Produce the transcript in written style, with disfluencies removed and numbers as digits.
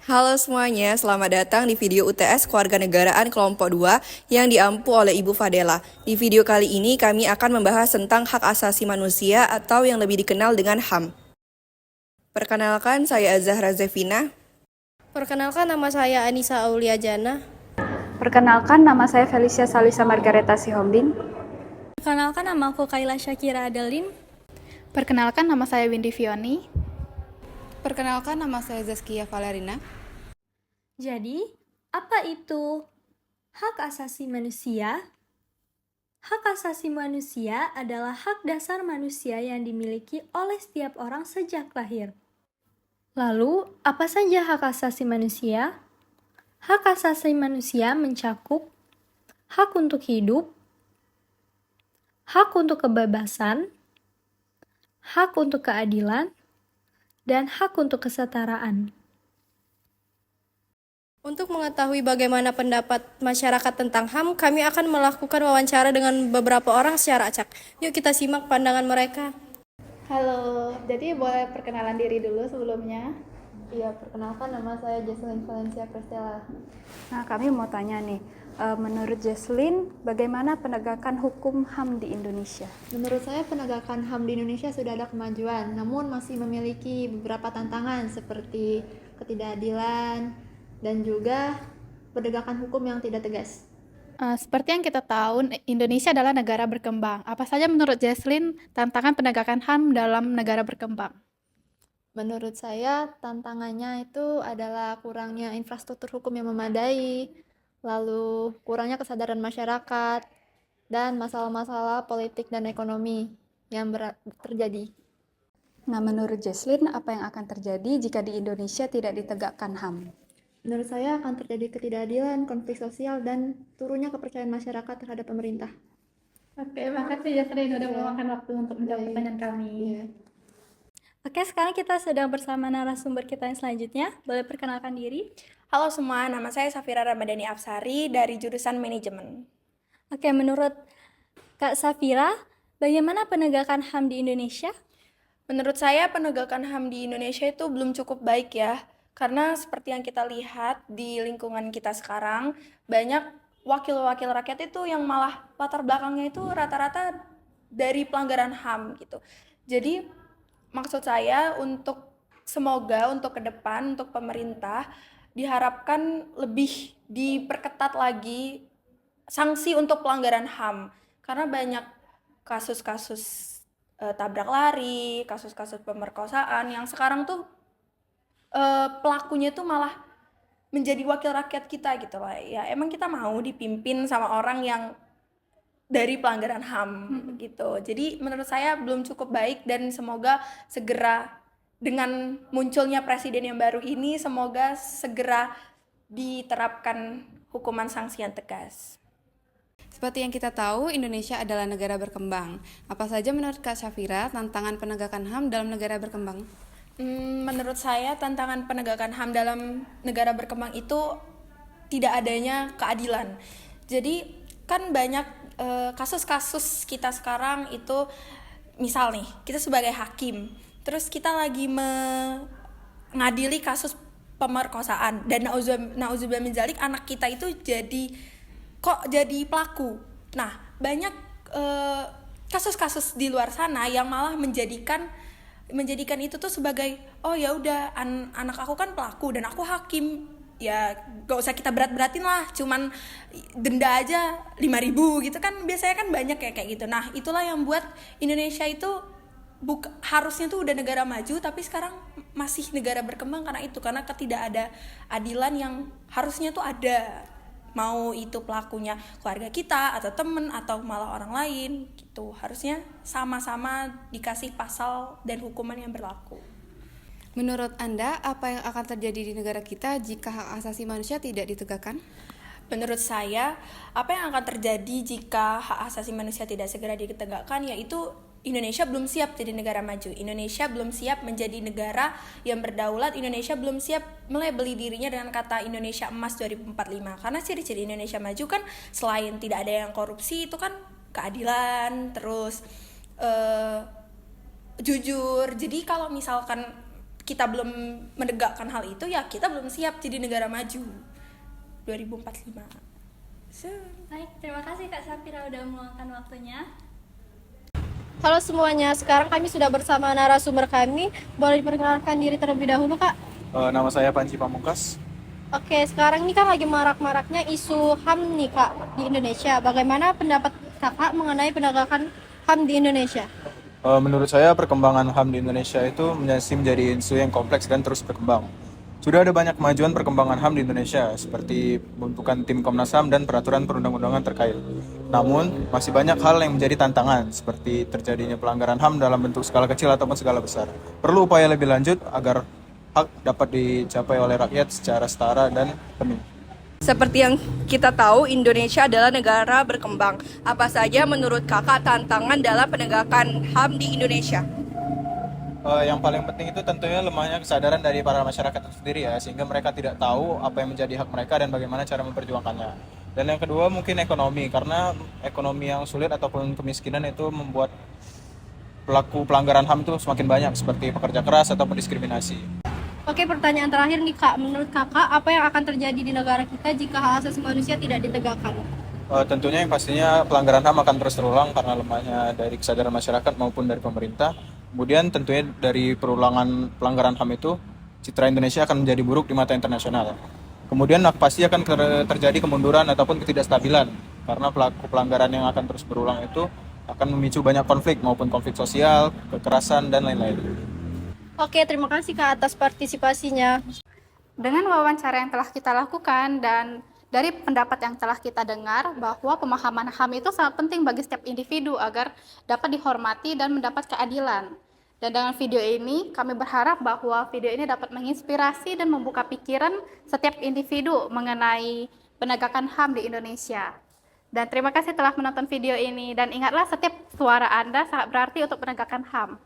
Halo semuanya, selamat datang di video UTS Kewarganegaraan Kelompok 2 yang diampu oleh Ibu Fadela. Di video kali ini kami akan membahas tentang hak asasi manusia atau yang lebih dikenal dengan HAM. Perkenalkan, saya Azahra Zevina. Perkenalkan, nama saya Anissa Aulia Jana. Perkenalkan, nama saya Felicia Salisa Margareta Sihombing. Perkenalkan, nama aku Kaila Syakira Adelim. Perkenalkan, nama saya Windy Fioni. Perkenalkan, nama saya Zaskia Valerina. Jadi, apa itu hak asasi manusia? Hak asasi manusia adalah hak dasar manusia yang dimiliki oleh setiap orang sejak lahir. Lalu, apa saja hak asasi manusia? Hak asasi manusia mencakup hak untuk hidup, hak untuk kebebasan, hak untuk keadilan, dan hak untuk kesetaraan. Untuk mengetahui bagaimana pendapat masyarakat tentang HAM, kami akan melakukan wawancara dengan beberapa orang secara acak. Yuk kita simak pandangan mereka. Halo, jadi boleh perkenalan diri dulu sebelumnya? Iya, perkenalkan, nama saya Jesslyn Valencia Prestella. Nah, kami mau tanya nih, menurut Jesslyn, bagaimana penegakan hukum HAM di Indonesia? Menurut saya penegakan HAM di Indonesia sudah ada kemajuan, namun masih memiliki beberapa tantangan seperti ketidakadilan dan juga penegakan hukum yang tidak tegas. Seperti yang kita tahu, Indonesia adalah negara berkembang. Apa saja menurut Jesslyn tantangan penegakan HAM dalam negara berkembang? Menurut saya, tantangannya itu adalah kurangnya infrastruktur hukum yang memadai, lalu kurangnya kesadaran masyarakat, dan masalah-masalah politik dan ekonomi yang terjadi. Nah, menurut Jesslyn, apa yang akan terjadi jika di Indonesia tidak ditegakkan HAM? Menurut saya akan terjadi ketidakadilan, konflik sosial, dan turunnya kepercayaan masyarakat terhadap pemerintah. Oke, makasih Jesslyn udah meluangkan waktu untuk menjawab pertanyaan kami. Oke, sekarang kita sedang bersama narasumber kita yang selanjutnya. Boleh perkenalkan diri? Halo semua, nama saya Safira Ramadhani Afsari dari jurusan Manajemen. Oke, menurut Kak Safira, bagaimana penegakan HAM di Indonesia? Menurut saya penegakan HAM di Indonesia itu belum cukup baik ya, karena seperti yang kita lihat di lingkungan kita sekarang, banyak wakil-wakil rakyat itu yang malah latar belakangnya itu rata-rata dari pelanggaran HAM gitu. Jadi maksud saya semoga untuk ke depan, untuk pemerintah, diharapkan lebih diperketat lagi sanksi untuk pelanggaran HAM. Karena banyak kasus-kasus tabrak lari, kasus-kasus pemerkosaan yang sekarang tuh pelakunya tuh malah menjadi wakil rakyat kita gitu lah. Ya emang kita mau dipimpin sama orang yang dari pelanggaran HAM gitu. Jadi menurut saya belum cukup baik dan semoga segera dengan munculnya presiden yang baru ini semoga segera diterapkan hukuman sanksi yang tegas. Seperti yang kita tahu, Indonesia adalah negara berkembang. Apa saja menurut Kak Syafira tantangan penegakan HAM dalam negara berkembang? Menurut saya tantangan penegakan HAM dalam negara berkembang itu tidak adanya keadilan. Jadi kan banyak kasus-kasus kita sekarang itu, misal nih kita sebagai hakim, terus kita lagi mengadili kasus pemerkosaan dan nauzubillah min dzalik anak kita itu jadi pelaku. Nah banyak kasus-kasus di luar sana yang malah menjadikan itu tuh sebagai oh ya udah anak aku kan pelaku dan aku hakim, ya gak usah kita berat-beratin lah, cuman denda aja 5.000 gitu kan, biasanya kan banyak kayak gitu. Nah itulah yang buat Indonesia itu harusnya tuh udah negara maju tapi sekarang masih negara berkembang karena ketidak ada adilan yang harusnya tuh ada, mau itu pelakunya keluarga kita atau temen atau malah orang lain gitu, harusnya sama-sama dikasih pasal dan hukuman yang berlaku. Menurut Anda, apa yang akan terjadi di negara kita jika hak asasi manusia tidak ditegakkan? Menurut saya, apa yang akan terjadi jika hak asasi manusia tidak segera ditegakkan, yaitu Indonesia belum siap jadi negara maju. Indonesia belum siap menjadi negara yang berdaulat. Indonesia belum siap melabeli dirinya dengan kata Indonesia Emas 2045. Karena ciri-ciri Indonesia maju kan selain tidak ada yang korupsi, itu kan keadilan, terus jujur. Jadi kalau misalkan kita belum menegakkan hal itu, ya kita belum siap jadi negara maju 2045. Baik, terima kasih Kak Safira udah meluangkan waktunya. Halo semuanya, sekarang kami sudah bersama narasumber kami. Boleh diperkenalkan diri terlebih dahulu, Kak? Nama saya Panji Pamungkas. Oke, sekarang ini kan lagi marak-maraknya isu HAM nih, Kak, di Indonesia. Bagaimana pendapat Kakak mengenai penegakan HAM di Indonesia? Menurut saya perkembangan HAM di Indonesia itu masih menjadi isu yang kompleks dan terus berkembang. Sudah ada banyak kemajuan perkembangan HAM di Indonesia, seperti pembentukan tim Komnas HAM dan peraturan perundang-undangan terkait. Namun, masih banyak hal yang menjadi tantangan, seperti terjadinya pelanggaran HAM dalam bentuk skala kecil ataupun skala besar. Perlu upaya lebih lanjut agar hak dapat dicapai oleh rakyat secara setara dan penuh. Seperti yang kita tahu, Indonesia adalah negara berkembang. Apa saja menurut kakak tantangan dalam penegakan HAM di Indonesia? Yang paling penting itu tentunya lemahnya kesadaran dari para masyarakat itu sendiri ya, sehingga mereka tidak tahu apa yang menjadi hak mereka dan bagaimana cara memperjuangkannya. Dan yang kedua mungkin ekonomi, karena ekonomi yang sulit ataupun kemiskinan itu membuat pelaku pelanggaran HAM itu semakin banyak, seperti pekerja keras ataupun diskriminasi. Oke, pertanyaan terakhir nih, Kak. Menurut Kakak, apa yang akan terjadi di negara kita jika hak asasi manusia tidak ditegakkan? Tentunya yang pastinya pelanggaran HAM akan terus terulang karena lemahnya dari kesadaran masyarakat maupun dari pemerintah. Kemudian tentunya dari perulangan pelanggaran HAM itu, citra Indonesia akan menjadi buruk di mata internasional. Kemudian pasti akan terjadi kemunduran ataupun ketidakstabilan karena pelaku pelanggaran yang akan terus berulang itu akan memicu banyak konflik maupun konflik sosial, kekerasan, dan lain-lain. Oke, terima kasih, Kak, atas partisipasinya. Dengan wawancara yang telah kita lakukan dan dari pendapat yang telah kita dengar bahwa pemahaman HAM itu sangat penting bagi setiap individu agar dapat dihormati dan mendapat keadilan. Dan dengan video ini kami berharap bahwa video ini dapat menginspirasi dan membuka pikiran setiap individu mengenai penegakan HAM di Indonesia. Dan terima kasih telah menonton video ini dan ingatlah setiap suara Anda sangat berarti untuk penegakan HAM.